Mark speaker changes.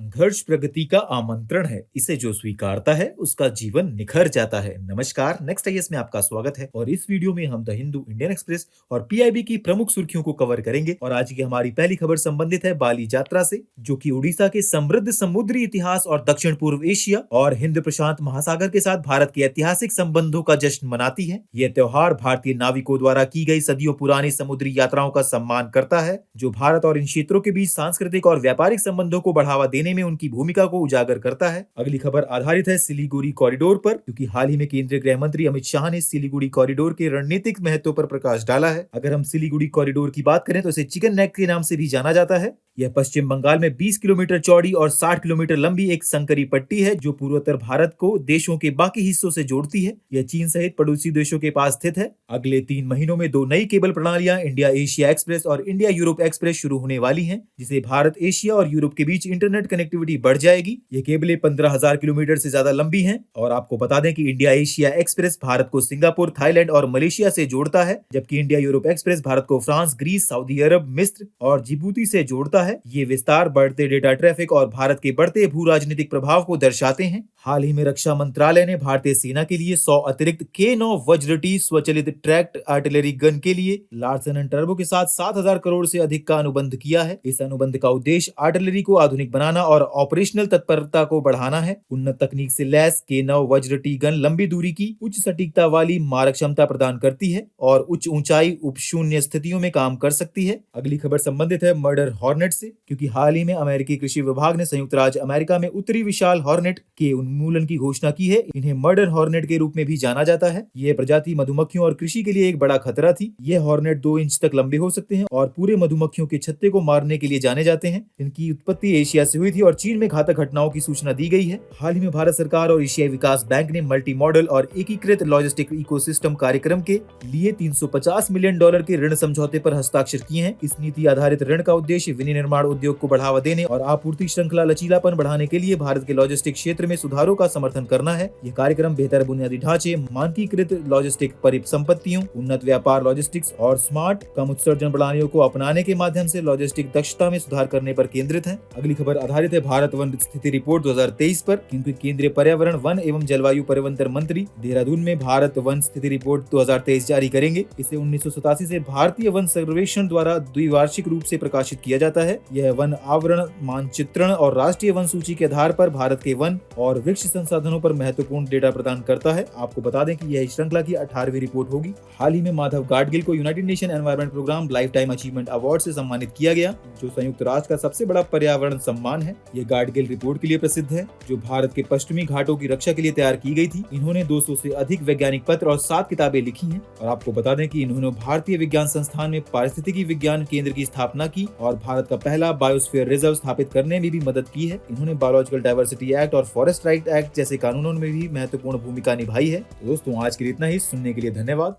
Speaker 1: संघर्ष प्रगति का आमंत्रण है। इसे जो स्वीकारता है उसका जीवन निखर जाता है। नमस्कार, नेक्स्ट आईएएस में आपका स्वागत है और इस वीडियो में हम द हिंदू, इंडियन एक्सप्रेस और पीआईबी की प्रमुख सुर्खियों को कवर करेंगे। और आज की हमारी पहली खबर संबंधित है बाली यात्रा से, जो कि उड़ीसा के समृद्ध समुद्री इतिहास और दक्षिण पूर्व एशिया और हिंद प्रशांत महासागर के साथ भारत के ऐतिहासिक संबंधों का जश्न मनाती है। यह त्योहार भारतीय नाविकों द्वारा की गई सदियों पुरानी समुद्री यात्राओं का सम्मान करता है, जो भारत और इन क्षेत्रों के बीच सांस्कृतिक और व्यापारिक संबंधों को बढ़ावा देने में उनकी भूमिका को उजागर करता है। अगली खबर आधारित है सिलीगुड़ी कॉरिडोर पर, क्योंकि हाल ही में केंद्रीय गृह मंत्री अमित शाह ने सिलीगुड़ी कॉरिडोर के रणनीतिक महत्व पर प्रकाश डाला है। अगर हम सिलीगुड़ी कॉरिडोर की बात करें तो इसे चिकन नेक के नाम से भी जाना जाता है। यह पश्चिम बंगाल में 20 किलोमीटर चौड़ी और 60 किलोमीटर लंबी एक संकरी पट्टी है, जो पूर्वोत्तर भारत को देशों के बाकी हिस्सों से जोड़ती है। यह चीन सहित पड़ोसी देशों के पास स्थित है। अगले 3 महीनों में 2 नई केबल प्रणालियां इंडिया एशिया एक्सप्रेस और इंडिया यूरोप एक्सप्रेस शुरू होने वाली हैं, जिसे भारत, एशिया और यूरोप के बीच इंटरनेट कनेक्टिविटी बढ़ जाएगी। ये केबलें 15,000 किलोमीटर से ज्यादा लंबी हैं। और आपको बता दें कि इंडिया एशिया एक्सप्रेस भारत को सिंगापुर, थाईलैंड और मलेशिया से जोड़ता है, जबकि इंडिया यूरोप एक्सप्रेस भारत को फ्रांस, ग्रीस, सऊदी अरब, मिस्र और जिबूती से जोड़ता है। ये विस्तार बढ़ते डेटा ट्रैफिक और भारत के बढ़ते भू राजनीतिक प्रभाव को दर्शाते हैं। हाल ही में रक्षा मंत्रालय ने भारतीय सेना के लिए 100 अतिरिक्त K9 वज्र-T स्वचालित ट्रैक्ड आर्टिलरी गन के लिए लार्सन एंड टर्बो के साथ 7,000 करोड़ से अधिक का अनुबंध किया है। इस अनुबंध का उद्देश्य आर्टिलरी को आधुनिक बनाना और ऑपरेशनल तत्परता को बढ़ाना है। उन्नत तकनीक से लैस K9 वज्र-T गन लंबी दूरी की उच्च सटीकता वाली मारक क्षमता प्रदान करती है और उच्च ऊंचाई उपशून्य स्थितियों में काम कर सकती है। अगली खबर संबंधित है मर्डर हॉर्नेट से, क्योंकि हाल ही में अमेरिकी कृषि विभाग ने संयुक्त राज्य अमेरिका में उत्तरी विशाल हॉर्नेट के उन्मूलन की घोषणा की है। इन्हें मर्डर हॉर्नेट के रूप में भी जाना जाता है। यह प्रजाति मधुमक्खियों और कृषि के लिए एक बड़ा खतरा थी। यह हॉर्नेट 2 इंच तक लंबे हो सकते हैं और पूरे मधुमक्खियों के छत्ते को मारने के लिए जाने जाते हैं। इनकी उत्पत्ति एशिया से हुई थी और चीन में घातक घटनाओं की सूचना दी गई है। हाल ही में भारत सरकार और एशियाई विकास बैंक ने मल्टी मॉडल और एकीकृत लॉजिस्टिक इकोसिस्टम कार्यक्रम के लिए $350 मिलियन के ऋण समझौते पर हस्ताक्षर किए हैं। इस नीति आधारित ऋण का उद्देश्य विनिर्माण उद्योग को बढ़ावा देने और आपूर्ति श्रृंखला लचीलापन बढ़ाने के लिए भारत के लॉजिस्टिक क्षेत्र में सुधारों का समर्थन करना है। यह कार्यक्रम बेहतर बुनियादी ढांचे, मानकीकृत लॉजिस्टिक परिसंपत्तियों, उन्नत व्यापार लॉजिस्टिक्स और स्मार्ट कम उत्सर्जन प्रणालियों को अपनाने के माध्यम से लॉजिस्टिक दक्षता में सुधार करने पर केंद्रित है। अगली खबर आधारित है भारत वन स्थिति रिपोर्ट 2023 पर, क्योंकि केंद्रीय पर्यावरण, वन एवं जलवायु परिवर्तन मंत्री देहरादून में भारत वन स्थिति रिपोर्ट 2023 जारी करेंगे। इसे 1987 से भारतीय वन सर्वेक्षण द्वारा द्विवार्षिक रूप से प्रकाशित किया जाता है। यह वन आवरण, मानचित्रण और राष्ट्रीय वन सूची के आधार पर भारत के वन और वृक्ष संसाधनों पर महत्वपूर्ण डेटा प्रदान करता है। आपको बता दें कि यह श्रृंखला की 18वीं रिपोर्ट होगी। हाल ही में माधव गाडगिल को United Nation Environment Programme life time achievement award से सम्मानित किया गया, जो संयुक्त राष्ट्र का सबसे बड़ा पर्यावरण सम्मान है। यह गाडगिल रिपोर्ट के लिए प्रसिद्ध है, जो भारत के पश्चिमी घाटों की रक्षा के लिए तैयार की गई थी। इन्होंने 200 से अधिक वैज्ञानिक पत्र और 7 किताबें लिखी हैं। और आपको बता दें कि इन्होंने भारतीय विज्ञान संस्थान में पारिस्थितिकी विज्ञान केंद्र की स्थापना की और भारत का पहला बायोस्फीयर रिजर्व स्थापित करने में भी मदद की है। इन्होंने बायोलॉजिकल डाइवर्सिटी एक्ट और फॉरेस्ट राइट एक्ट जैसे कानूनों में भी महत्वपूर्ण भूमिका निभाई है। दोस्तों, आज के लिए इतना ही। सुनने के लिए धन्यवाद।